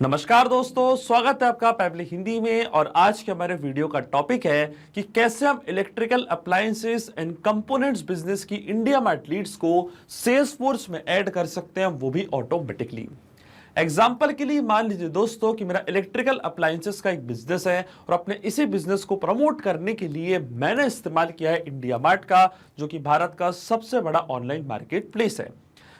नमस्कार दोस्तों, स्वागत है आपका पब्लिक हिंदी में। और आज के हमारे वीडियो का टॉपिक है कि कैसे हम electrical appliances and components business की इंडिया मार्ट लीड्स को सेल्सफोर्स में ऐड कर सकते हैं, वो भी ऑटोमेटिकली। एग्जाम्पल के लिए मान लीजिए दोस्तों कि मेरा इलेक्ट्रिकल अप्लायंसेस का एक बिजनेस है और अपने इसी बिजनेस को प्रमोट करने के लिए मैंने इस्तेमाल किया है इंडिया मार्ट का, जो कि भारत का सबसे बड़ा ऑनलाइन मार्केट प्लेस है।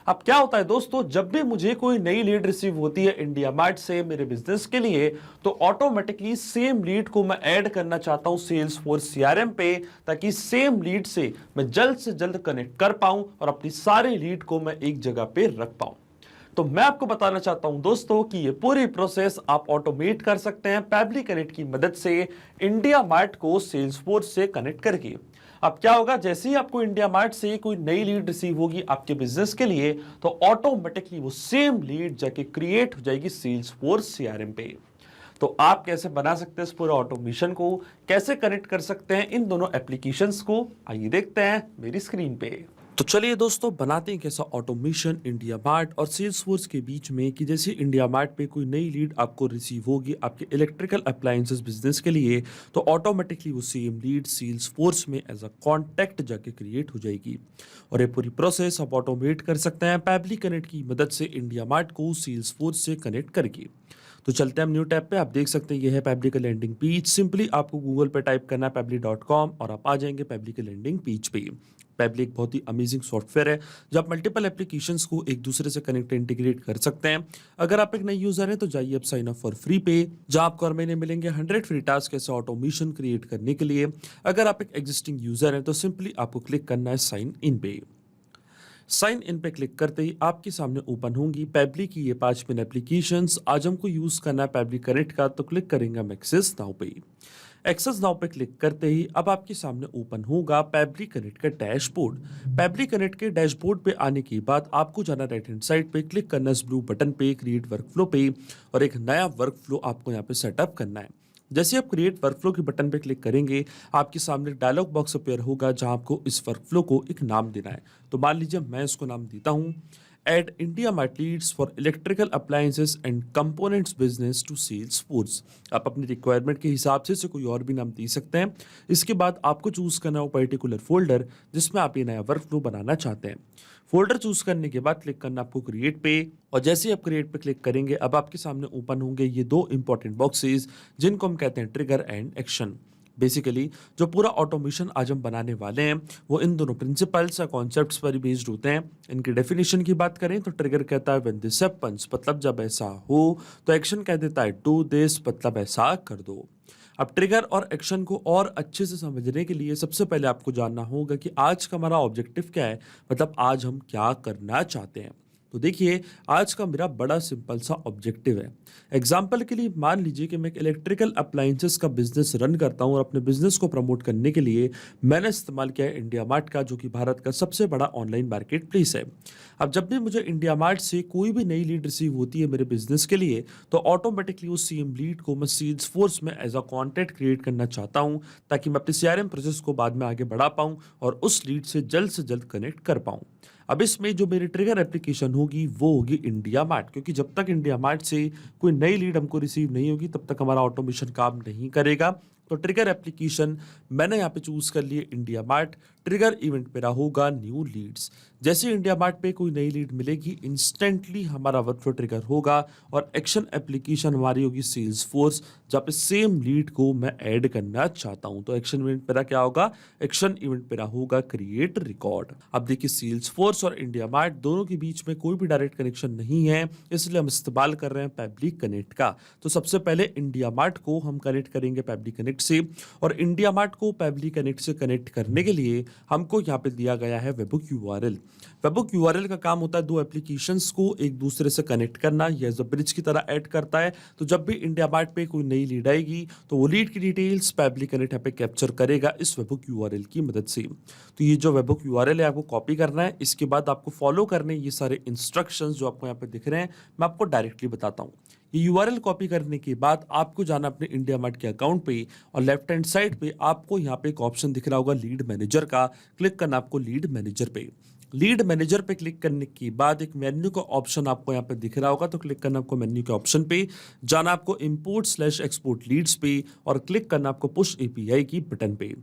अब क्या होता है दोस्तों, जब भी मुझे कोई नई लीड रिसीव होती है इंडिया मार्ट से मेरे बिजनेस के लिए, तो ऑटोमेटिकली सेम लीड को मैं ऐड करना चाहता हूं सेल्स फोर्स सीआरएम पे, ताकि सेम लीड से मैं जल्द से जल्द कनेक्ट कर पाऊं और अपनी सारी लीड को मैं एक जगह पे रख पाऊं। तो मैं आपको बताना चाहता हूं दोस्तों कि ये पूरी प्रोसेस आप ऑटोमेट कर सकते हैं पैबली कनेक्ट की मदद से इंडिया मार्ट को सेल्सफोर्स से कनेक्ट करके। अब क्या होगा, जैसे ही आपको इंडिया मार्ट से कोई नई लीड रिसीव होगी आपके बिजनेस के लिए, तो ऑटोमेटिकली वो सेम लीड जाके क्रिएट हो जाएगी सेल्सफोर्स सीआरएम पे। तो आप कैसे बना सकते हैं इस पूरे ऑटोमेशन को, कैसे कनेक्ट कर सकते हैं इन दोनों एप्लीकेशंस को, आइए देखते हैं मेरी स्क्रीन पे। तो चलिए दोस्तों, बनाते हैं कैसा ऑटोमेशन इंडिया मार्ट और सेल्सफोर्स के बीच में कि जैसे इंडिया मार्ट पे कोई नई लीड आपको रिसीव होगी आपके इलेक्ट्रिकल अप्लायंसेस बिजनेस के लिए, तो ऑटोमेटिकली वो सेम लीड सेल्सफोर्स में एज अ कॉन्टैक्ट जाके क्रिएट हो जाएगी। और ये पूरी प्रोसेस आप ऑटोमेट कर सकते हैं पैबली कनेक्ट की मदद से इंडिया मार्ट को सेल्सफोर्स से कनेक्ट करके। तो चलते हैं हम न्यू टैब पे। आप देख सकते हैं ये है पैबली का लैंडिंग पेज। सिंपली आपको गूगल पे टाइप करना है pebble.com और आप आ जाएंगे पैबली के लैंडिंग पेज पे। पैबली एक बहुत ही अमेजिंग सॉफ्टवेयर है जो आप मल्टीपल एप्लीकेशंस को एक दूसरे से कनेक्ट इंटीग्रेट कर सकते हैं। अगर आप एक नई यूजर हैं तो जाइए आप साइन अप फॉर फ्री पे, जहां आपको हर महीने मिलेंगे 100 फ्री टास्क ऐसे ऑटोमेशन क्रिएट करने के लिए। अगर आप एक एग्जिस्टिंग यूजर हैं तो सिंपली आपको क्लिक करना है साइन इन पे। साइन इन पे क्लिक करते ही आपके सामने ओपन होंगी पैबली की ये 5 पिन एप्लीकेशंस। आज हमको यूज करना है पैबली कनेक्ट का, तो क्लिक करेंगे हम एक्सेस नाउ पे। एक्सेस नाउ पे क्लिक करते ही अब आपके सामने ओपन होगा पैबली कनेक्ट का डैशबोर्ड। पैबली कनेक्ट के डैशबोर्ड पे आने के बाद आपको जाना राइट हैंड साइड पे, क्लिक करना इस ब्लू बटन पे क्रिएट वर्कफ्लो पे, और एक नया वर्कफ्लो आपको यहाँ पे सेटअप करना है। जैसे आप क्रिएट वर्कफ्लो के बटन पे क्लिक करेंगे आपके सामने डायलॉग बॉक्स अपेयर होगा, जहां आपको इस वर्कफ्लो को एक नाम देना है। तो मान लीजिए मैं इसको नाम देता हूं add IndiaMART leads for electrical appliances and components business to Salesforce. आप अपनी रिक्वायरमेंट के हिसाब से इसे कोई और भी नाम दे सकते हैं। इसके बाद आपको चूज करना हो पर्टिकुलर फोल्डर जिसमें आप ये नया वर्कफ्लो बनाना चाहते हैं। फोल्डर चूज करने के बाद क्लिक करना आपको क्रिएट पे, और जैसे ही आप क्रिएट पे क्लिक करेंगे अब आपके सामने ओपन होंगे ये दो इंपॉर्टेंट बॉक्सेस जिनको हम कहते हैं ट्रिगर एंड एक्शन। बेसिकली जो पूरा ऑटोमेशन आज हम बनाने वाले हैं वो इन दोनों प्रिंसिपल्स या कॉन्सेप्ट्स पर बेस्ड होते हैं। इनकी डेफिनेशन की बात करें तो ट्रिगर कहता है व्हेन दिस हैपेंस, मतलब जब ऐसा हो। तो एक्शन कह देता है डू दिस, मतलब ऐसा कर दो। अब ट्रिगर और एक्शन को और अच्छे से समझने के लिए सबसे पहले आपको जानना होगा कि आज का हमारा ऑब्जेक्टिव क्या है, मतलब आज हम क्या करना चाहते हैं। तो देखिए, आज का मेरा बड़ा सिंपल सा ऑब्जेक्टिव है। एग्जाम्पल के लिए मान लीजिए कि मैं एक इलेक्ट्रिकल अप्लायंसेस का बिजनेस रन करता हूं और अपने बिजनेस को प्रमोट करने के लिए मैंने इस्तेमाल किया है इंडिया मार्ट का, जो कि भारत का सबसे बड़ा ऑनलाइन मार्केट प्लेस है। अब जब भी मुझे इंडिया मार्ट से कोई भी नई लीड रिसीव होती है मेरे बिजनेस के लिए, तो ऑटोमेटिकली उस सेम लीड को मैं सेल्स फोर्स में एज अ कॉन्टैक्ट क्रिएट करना चाहता हूं, ताकि मैं अपने सीआरएम प्रोसेस को बाद में आगे बढ़ा पाऊं और उस लीड से जल्द कनेक्ट कर पाऊं। अब इसमें जो मेरी ट्रिगर एप्लीकेशन होगी वो होगी इंडिया मार्ट, क्योंकि जब तक इंडिया मार्ट से कोई नई लीड हमको रिसीव नहीं होगी तब तक हमारा ऑटोमेशन काम नहीं करेगा। तो ट्रिगर एप्लीकेशन मैंने यहाँ पे चूज कर लिए इंडिया मार्ट। ट्रिगर इवेंट मेरा होगा न्यू लीड्स। जैसे इंडिया मार्ट पे कोई नई लीड मिलेगी इंस्टेंटली हमारा वर्कफ्लो ट्रिगर होगा, और एक्शन एप्लीकेशन हमारी होगी सेल्स फोर्स, जहाँ पे सेम लीड को मैं ऐड करना चाहता हूँ। तो एक्शन इवेंट मेरा क्या होगा, एक्शन इवेंट मेरा होगा क्रिएट रिकॉर्ड। अब देखिए, सेल्स फोर्स और इंडिया मार्ट दोनों के बीच में कोई भी डायरेक्ट कनेक्शन नहीं है, इसलिए हम इस्तेमाल कर रहे हैं पैबली कनेक्ट का। तो सबसे पहले इंडिया मार्ट को हम कनेक्ट करेंगे पैबली कनेक्ट से, और इंडिया मार्ट को पैबली कनेक्ट से कनेक्ट करने के लिए हमको यहाँ पे दिया गया है वेबहुक यूआरएल। वेबहुक यूआरएल का काम होता है दो एप्लीकेशंस को एक दूसरे से कनेक्ट करना, या एज अ ब्रिज की तरह ऐड करता है। तो जब भी इंडिया मार्ट पे कोई नई लीड आएगी तो वो लीड की डिटेल्स पैबली कनेक्ट यहाँ पे कैप्चर करेगा इस वेबहुक यूआरएल की मदद से। तो ये जो वेबहुक यूआरएल है आपको कॉपी करना है। इसके बाद आपको फॉलो करने ये सारे इंस्ट्रक्शंस जो आपको यहाँ पे दिख रहे हैं, मैं आपको डायरेक्टली बताता हूँ। ये यूआरएल कॉपी करने के बाद आपको जाना अपने इंडिया मार्ट के अकाउंट पे, और लेफ्ट हैंड साइड पे आपको यहाँ पे एक ऑप्शन दिख रहा होगा लीड मैनेजर का, क्लिक करना आपको लीड मैनेजर पे। लीड मैनेजर पे क्लिक करने के बाद एक मेन्यू का ऑप्शन आपको यहाँ पे दिख रहा होगा, तो क्लिक करना आपको मेन्यू के ऑप्शन पे, जाना आपको इंपोर्ट स्लैश एक्सपोर्ट लीड्स पे और क्लिक करना आपको पुश एपीआई की बटन पे।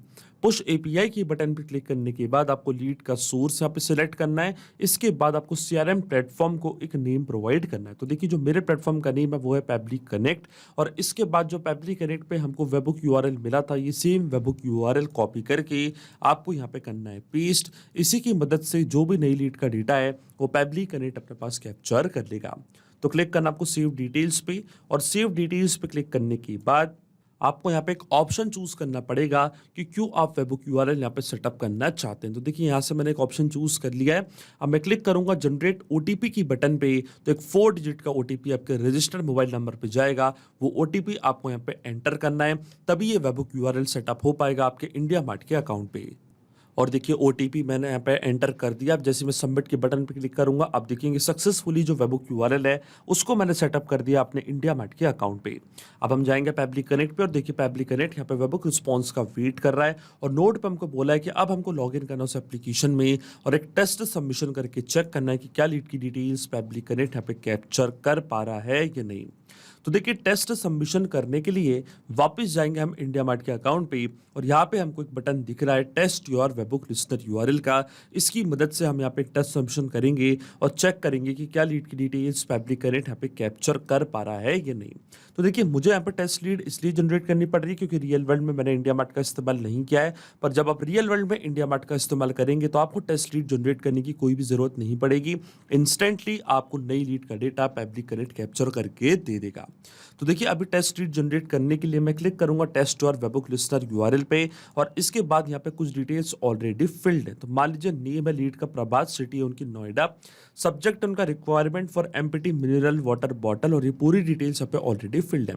पुश एपीआई की बटन पे क्लिक करने के बाद आपको लीड का सोर्स यहाँ पे सिलेक्ट करना है। इसके बाद आपको सीआरएम प्लेटफॉर्म को एक नेम प्रोवाइड करना है। तो देखिए जो मेरे प्लेटफॉर्म का नेम है वो है पैबली कनेक्ट, और इसके बाद जो पैबली कनेक्ट पे हमको वेबबुक यूआरएल मिला था, ये सेम वेबबुक यूआरएल कॉपी करके आपको यहाँ पे करना है पेस्ट। इसी की मदद से जो भी नई लीड का डेटा है वो पैबली कनेक्ट अपने पास कैप्चर कर लेगा। तो क्लिक करना आपको सेव डिटेल्स पे, और सेव डिटेल्स पे क्लिक करने के बाद आपको यहाँ पे एक ऑप्शन चूज करना पड़ेगा कि क्यों आप वेबबुक यूआरएल यहाँ पे सेटअप करना चाहते हैं। तो देखिए यहाँ से मैंने एक ऑप्शन चूज कर लिया है। अब मैं क्लिक करूंगा जनरेट ओटीपी की बटन पे, तो एक 4 डिजिट का ओटीपी आपके रजिस्टर्ड मोबाइल नंबर पे जाएगा। वो ओटीपी आपको यहाँ पे एंटर करना है, तभी ये वेबबुक यूआरएल सेटअप हो पाएगा आपके इंडिया मार्ट के अकाउंट पे। और देखिए ओटीपी मैंने यहाँ पे एंटर कर दिया। अब जैसे मैं सबमिट के बटन पे क्लिक करूंगा, आप देखेंगे सक्सेसफुली जो वेबबुक यूआरएल है उसको मैंने सेटअप कर दिया अपने इंडिया मार्ट के अकाउंट पे। अब हम जाएंगे पैबली कनेक्ट पे, और देखिए पैबली कनेक्ट यहाँ पे वेबबुक रिस्पॉन्स का वेट कर रहा है, और नोट पे हमको बोला है कि अब हमको लॉग इन करना उस एप्लीकेशन में और एक टेस्ट सबमिशन करके चेक करना है कि क्या लीड की डिटेल्स पैबली कनेक्ट यहाँ पे कैप्चर कर पा रहा है या नहीं। तो देखिए टेस्ट सबमिशन करने के लिए वापस जाएंगे हम इंडिया मार्ट के अकाउंट पे, और यहाँ पे हमको एक बटन दिख रहा है test your webhook listener URL का। इसकी मदद से हम यहाँ पे टेस्ट सबमिशन करेंगे और चेक करेंगे कि क्या लीड की डिटेल्स पैबली कनेक्ट यहाँ पे कैप्चर कर पा रहा है या नहीं। तो देखिए मुझे यहाँ पे टेस्ट लीड इसलिए जनरेट करनी पड़ रही है क्योंकि रियल वर्ल्ड में मैंने इंडिया मार्ट का इस्तेमाल नहीं किया है, पर जब आप रियल वर्ल्ड में इंडिया मार्ट का इस्तेमाल करेंगे तो आपको टेस्ट लीड जनरेट करने की कोई भी जरूरत नहीं पड़ेगी। इंस्टेंटली आपको नई लीड का डेटा पैबली कनेक्ट कैप्चर करके दे देगा। तो देखिए अभी टेस्ट लीड जनरेट करने के लिए मैं क्लिक करूंगा test your webhook listener URL पे, और इसके बाद यहाँ पे कुछ डिटेल्स ऑलरेडी फिल्ड है। तो मान लीजिए नेम है लीड का प्रभात, सिटी है उनकी नोएडा, सब्जेक्ट उनका requirement for empty mineral water bottle, और ये पूरी डिटेल्स यहाँ पे ऑलरेडी फिल्ड है।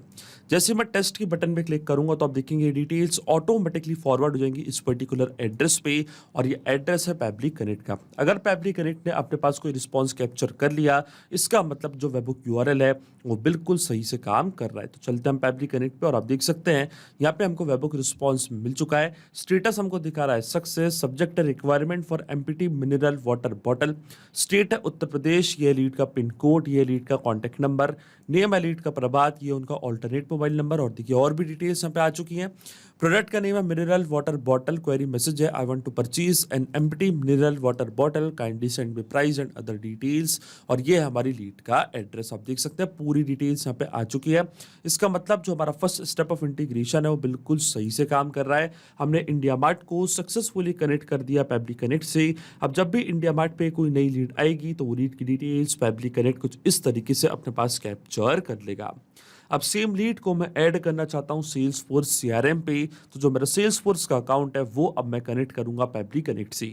जैसे मैं टेस्ट की बटन पे क्लिक करूंगा तो आप देखेंगे डिटेल्स ऑटोमेटिकली फॉरवर्ड हो जाएंगी इस पर्टिकुलर एड्रेस पे, और ये एड्रेस है पैबली कनेक्ट का। अगर पैबली कनेक्ट ने अपने पास कोई रिस्पॉन्स कैप्चर कर लिया, इसका मतलब जो वेबबुक यूआरएल है वो बिल्कुल सही से काम कर रहा है। तो चलते हैं पैबली कनेक्ट पे, और आप देख सकते हैं यहाँ पे हमको वेबबुक रिस्पॉन्स मिल चुका है। स्टेटस हमको दिखा रहा है सक्सेस, सब्जेक्ट है requirement for empty mineral water bottle, state है उत्तर प्रदेश, ये लीड का पिन कोड, ये लीड का कॉन्टैक्ट नंबर, नेम है लीड का प्रभात, ये उनका ऑल्टरनेट मोबाइल नंबर, और देखिए और भी डिटेल्स यहाँ पे आ चुकी हैं। प्रोडक्ट का नेम है mineral water bottle, query message है I want to purchase an empty mineral water bottle, kindly send me price and other details, और ये हमारी लीड का एड्रेस। आप देख सकते हैं पूरी डिटेल्स यहाँ पे आ चुकी है। इसका मतलब जो हमारा फर्स्ट स्टेप ऑफ इंटीग्रेशन है वो बिल्कुल सही से काम कर रहा है। हमने इंडिया मार्ट को सक्सेसफुली कनेक्ट कर दिया पैबली कनेक्ट से। अब जब भी इंडिया मार्ट पे कोई नई लीड आएगी तो वो लीड की डिटेल्स पैबली कनेक्ट कुछ इस तरीके से अपने पास कैप्चर कर लेगा। अब सेम लीड को मैं ऐड करना चाहता हूं सेल्स फोर्स सीआरएम पे, तो जो मेरा सेल्स फोर्स का अकाउंट है वो अब मैं कनेक्ट करूंगा पैबली कनेक्ट से।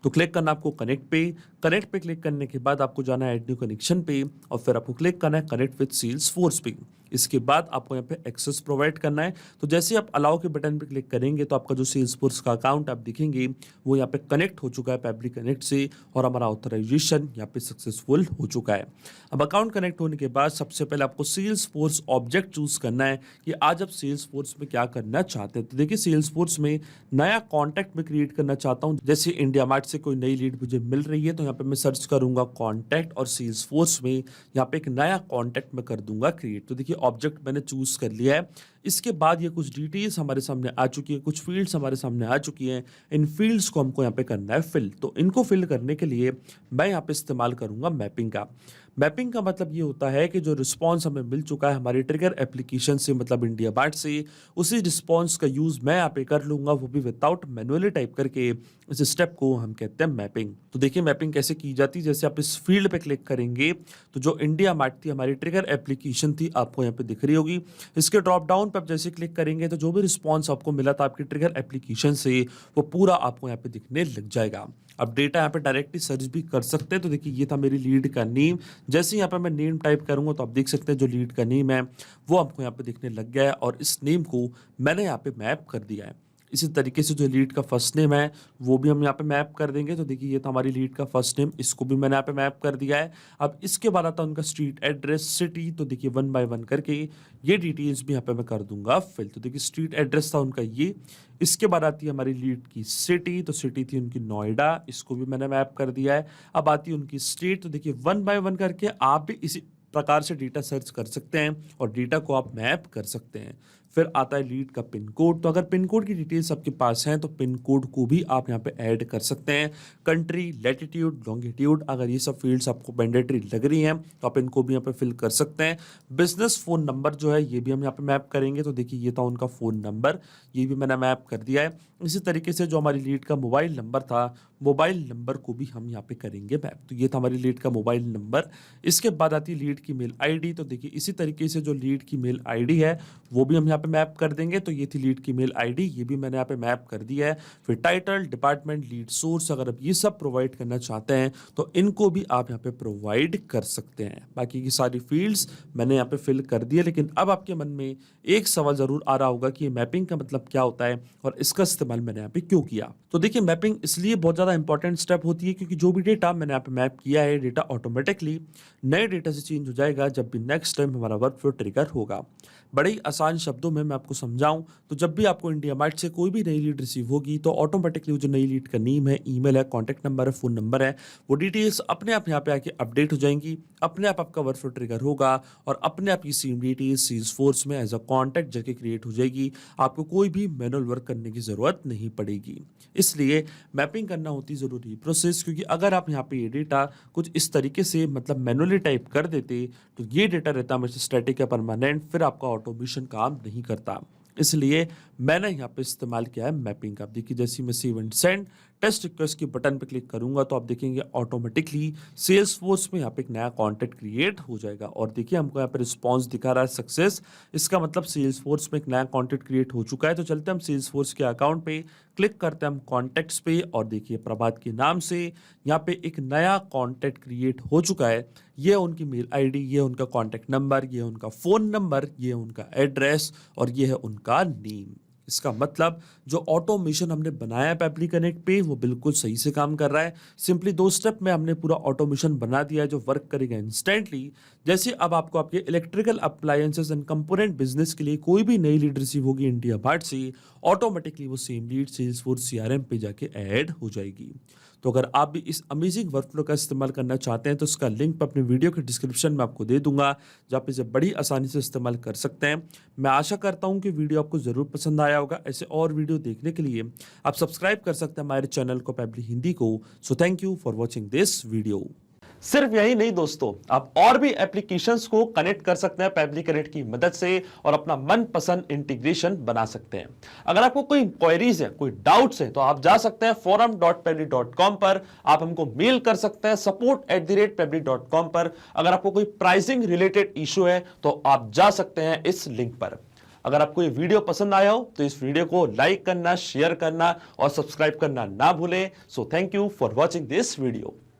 तो क्लिक करना आपको कनेक्ट पे क्लिक करने के बाद आपको जाना है ऐड न्यू कनेक्शन पे, और फिर आपको क्लिक करना है कनेक्ट विद सेल्स फोर्स पे। इसके बाद आपको यहाँ पे एक्सेस प्रोवाइड करना है। तो जैसे आप अलाउ के बटन पे क्लिक करेंगे तो आपका जो सेल्स फोर्स का अकाउंट आप दिखेंगे वो यहाँ पे कनेक्ट हो चुका है पैबली कनेक्ट से, और हमारा ऑथराइजेशन यहाँ पे सक्सेसफुल हो चुका है। अब अकाउंट कनेक्ट होने के बाद सबसे पहले आपको सेल्स फोर्स ऑब्जेक्ट चूज करना है कि आज आप सेल्स फोर्स में क्या करना चाहते हैं। तो देखिए सेल्स फोर्स में नया कॉन्टैक्ट में क्रिएट करना चाहता हूँ। जैसे इंडिया मार्ट से कोई नई लीड मुझे मिल रही है तो यहाँ पे मैं सर्च करूंगा कॉन्टैक्ट, और सेल्स फोर्स में यहाँ पे एक नया कॉन्टैक्ट में कर दूंगा क्रिएट। तो देखिए ऑब्जेक्ट मैंने चूज कर लिया है। इसके बाद ये कुछ डिटेल्स हमारे सामने आ चुकी है, कुछ फील्ड्स हमारे सामने आ चुकी हैं। इन फील्ड्स को हमको यहाँ पे करना है फिल। तो इनको फिल करने के लिए मैं यहाँ पे इस्तेमाल करूंगा मैपिंग का। मैपिंग का मतलब ये होता है कि जो रिस्पॉन्स हमें मिल चुका है हमारी ट्रिगर एप्लीकेशन से, मतलब इंडिया मार्ट से, उसी रिस्पॉन्स का यूज मैं यहाँ पे कर लूंगा, वो भी विदाउट मैनुअली टाइप करके। इस स्टेप को हम कहते हैं मैपिंग। तो देखिए मैपिंग कैसे की जाती है। जैसे आप इस फील्ड पे क्लिक करेंगे तो जो इंडिया मार्ट थी हमारी ट्रिगर एप्लीकेशन थी आपको यहाँ पे दिख रही होगी। इसके ड्रॉप डाउन पे आप जैसे क्लिक करेंगे तो जो भी रिस्पॉन्स आपको मिला था आपकी ट्रिगर एप्लीकेशन से वो पूरा आपको यहाँ पे दिखने लग जाएगा। अब डेटा यहाँ पे डायरेक्टली सर्च भी कर सकते हैं। तो देखिए ये था मेरी लीड का नेम। जैसे यहाँ पे मैं नेम टाइप करूंगा तो आप देख सकते हैं जो लीड का नेम है वो आपको यहाँ पे दिखने लग गया है, और इस नेम को मैंने यहाँ पे मैप कर दिया है। इसी तरीके से जो लीड का फर्स्ट नेम है वो भी हम यहाँ पे मैप कर देंगे। तो देखिए ये तो हमारी लीड का फर्स्ट नेम, इसको भी मैंने यहाँ पे मैप कर दिया है। अब इसके बाद आता है उनका स्ट्रीट एड्रेस, सिटी। तो देखिए 1 बाय 1 करके ये डिटेल्स भी यहाँ पे मैं कर दूंगा फिल। तो देखिए स्ट्रीट एड्रेस था उनका ये। इसके बाद आती है हमारी लीड की सिटी, तो सिटी थी उनकी नोएडा, इसको भी मैंने मैप कर दिया है। अब आती है उनकी स्टेट। तो देखिए 1 बाय 1 करके आप भी इसी प्रकार से डेटा सर्च कर सकते हैं और डेटा को आप मैप कर सकते हैं। फिर आता है लीड का पिन कोड। तो अगर पिन कोड की डिटेल्स आपके पास हैं तो पिन कोड को भी आप यहाँ पे ऐड कर सकते हैं। कंट्री, लैटिट्यूड, लॉन्गिट्यूड, अगर ये सब फील्ड्स आपको मैंडेटरी लग रही हैं तो आप इनको भी यहाँ पे फिल कर सकते हैं। बिजनेस फ़ोन नंबर जो है ये भी हम यहाँ पे मैप करेंगे। तो देखिए ये था उनका फ़ोन नंबर, ये भी मैंने मैप कर दिया है। इसी तरीके से जो हमारी लीड का मोबाइल नंबर था, मोबाइल नंबर को भी हम यहाँ पे करेंगे मैप। तो ये था हमारी लीड का मोबाइल नंबर। इसके बाद आती है लीड की मेल आईडी। तो देखिए इसी तरीके से जो लीड की मेल आईडी है वो भी हम यहाँ पे मैप कर देंगे। तो ये थी लीड की मेल आईडी, ये भी मैंने यहाँ पे मैप कर दिया है। फिर टाइटल, डिपार्टमेंट, लीड सोर्स, अगर आप ये सब प्रोवाइड करना चाहते हैं तो इनको भी आप यहाँ पे प्रोवाइड कर सकते हैं। बाकी की सारी फील्ड्स मैंने यहाँ पे फिल कर दिए। लेकिन अब आपके मन में एक सवाल जरूर आ रहा होगा कि मैपिंग का मतलब क्या होता है और इसका इस्तेमाल मैंने यहाँ पे क्यों किया। तो देखिए मैपिंग इसलिए बहुत ज़्यादा इंपॉर्टेंट स्टेप होती है क्योंकि जो भी डेटा मैंने यहाँ पे मैप किया है, डेटा ऑटोमेटिकली नए डेटा से चेंज हो जाएगा जब भी नेक्स्ट टाइम हमारा वर्कफ्लो ट्रिगर होगा। बड़े ही आसान शब्दों में मैं आपको समझाऊं तो जब भी आपको इंडिया मार्ट से कोई भी नई लीड रिसीव होगी तो ऑटोमेटिकली वो जो नई लीड का नेम है, ईमेल है, कॉन्टैक्ट नंबर है, फ़ोन नंबर है, वो डिटेल्स अपने आप यहाँ पे आके अपडेट हो जाएंगी। अपने आप आपका वर्कफ्लो ट्रिगर होगा और अपने आप की सेम डिटेल्स सेल्सफोर्स में एज अ कॉन्टैक्ट जगह क्रिएट हो जाएगी। आपको कोई भी मैनुअल वर्क करने की ज़रूरत नहीं पड़ेगी। इसलिए मैपिंग करना होती ज़रूरी प्रोसेस, क्योंकि अगर आप यहाँ पे ये डेटा कुछ इस तरीके से मतलब मैनुअली टाइप कर देते तो ये डेटा रहता हमेशा स्टैटिक या परमानेंट, फिर आपका ऑटोमेशन काम नहीं करता। इसलिए मैंने यहाँ पे इस्तेमाल किया है मैपिंग का। देखिए जैसे मैं save and send test request के बटन पे क्लिक करूंगा तो आप देखेंगे ऑटोमेटिकली सेल्सफोर्स में यहाँ पे एक नया कॉन्टैक्ट क्रिएट हो जाएगा। और देखिए हमको यहाँ पे रिस्पॉन्स दिखा रहा है सक्सेस, इसका मतलब सेल्सफोर्स में एक नया कॉन्टैक्ट क्रिएट हो चुका है। तो चलते हम सेल्सफोर्स के अकाउंट पे क्लिक करते हैं हम कॉन्टैक्ट्स पे और देखिए प्रभात के नाम से यहाँ पे एक नया कॉन्टैक्ट क्रिएट हो चुका है। ये उनकी मेल आईडी, ये उनका कॉन्टैक्ट नंबर, ये उनका फ़ोन नंबर, ये उनका एड्रेस और ये है उनका नेम। इसका मतलब जो ऑटोमेशन हमने बनाया है पेपली कनेक्ट पे वो बिल्कुल सही से काम कर रहा है। सिंपली 2 स्टेप में हमने पूरा ऑटोमेशन बना दिया है जो वर्क करेगा इंस्टेंटली। जैसे अब आपको आपके electrical appliances and component business के लिए कोई भी नई लीड रिसीव होगी इंडिया मार्ट से, ऑटोमेटिकली वो सेम लीड सेल्सफोर्स सीआरएम पे जाके ऐड हो जाएगी। तो अगर आप भी इस अमेजिंग वर्कफ्लो का इस्तेमाल करना चाहते हैं तो इसका लिंक मैं अपने वीडियो के डिस्क्रिप्शन में आपको दे दूंगा, जहाँ पे इसे बड़ी आसानी से इस्तेमाल कर सकते हैं। मैं आशा करता हूँ कि वीडियो आपको ज़रूर पसंद आया होगा। ऐसे और वीडियो देखने के लिए आप सब्सक्राइब कर सकते हैं हमारे चैनल को पेपली हिंदी को। So thank you for watching this video. सिर्फ यही नहीं दोस्तों, आप और भी एप्लीकेशंस को कनेक्ट कर सकते हैं पेपली कनेक्ट की मदद से और अपना मनपसंद इंटीग्रेशन बना सकते हैं। अगर आपको कोई इंक्वायरीज है, कोई डाउट्स है तो आप जा सकते हैं forum.pebly.com पर, आप हमको मेल कर सकते हैं support@pebly.com पर। अगर आपको कोई प्राइसिंग रिलेटेड इशू है तो आप जा सकते हैं इस लिंक पर। अगर आपको ये वीडियो पसंद आया हो तो इस वीडियो को लाइक करना, शेयर करना और सब्सक्राइब करना ना भूलें। So thank you for watching this video.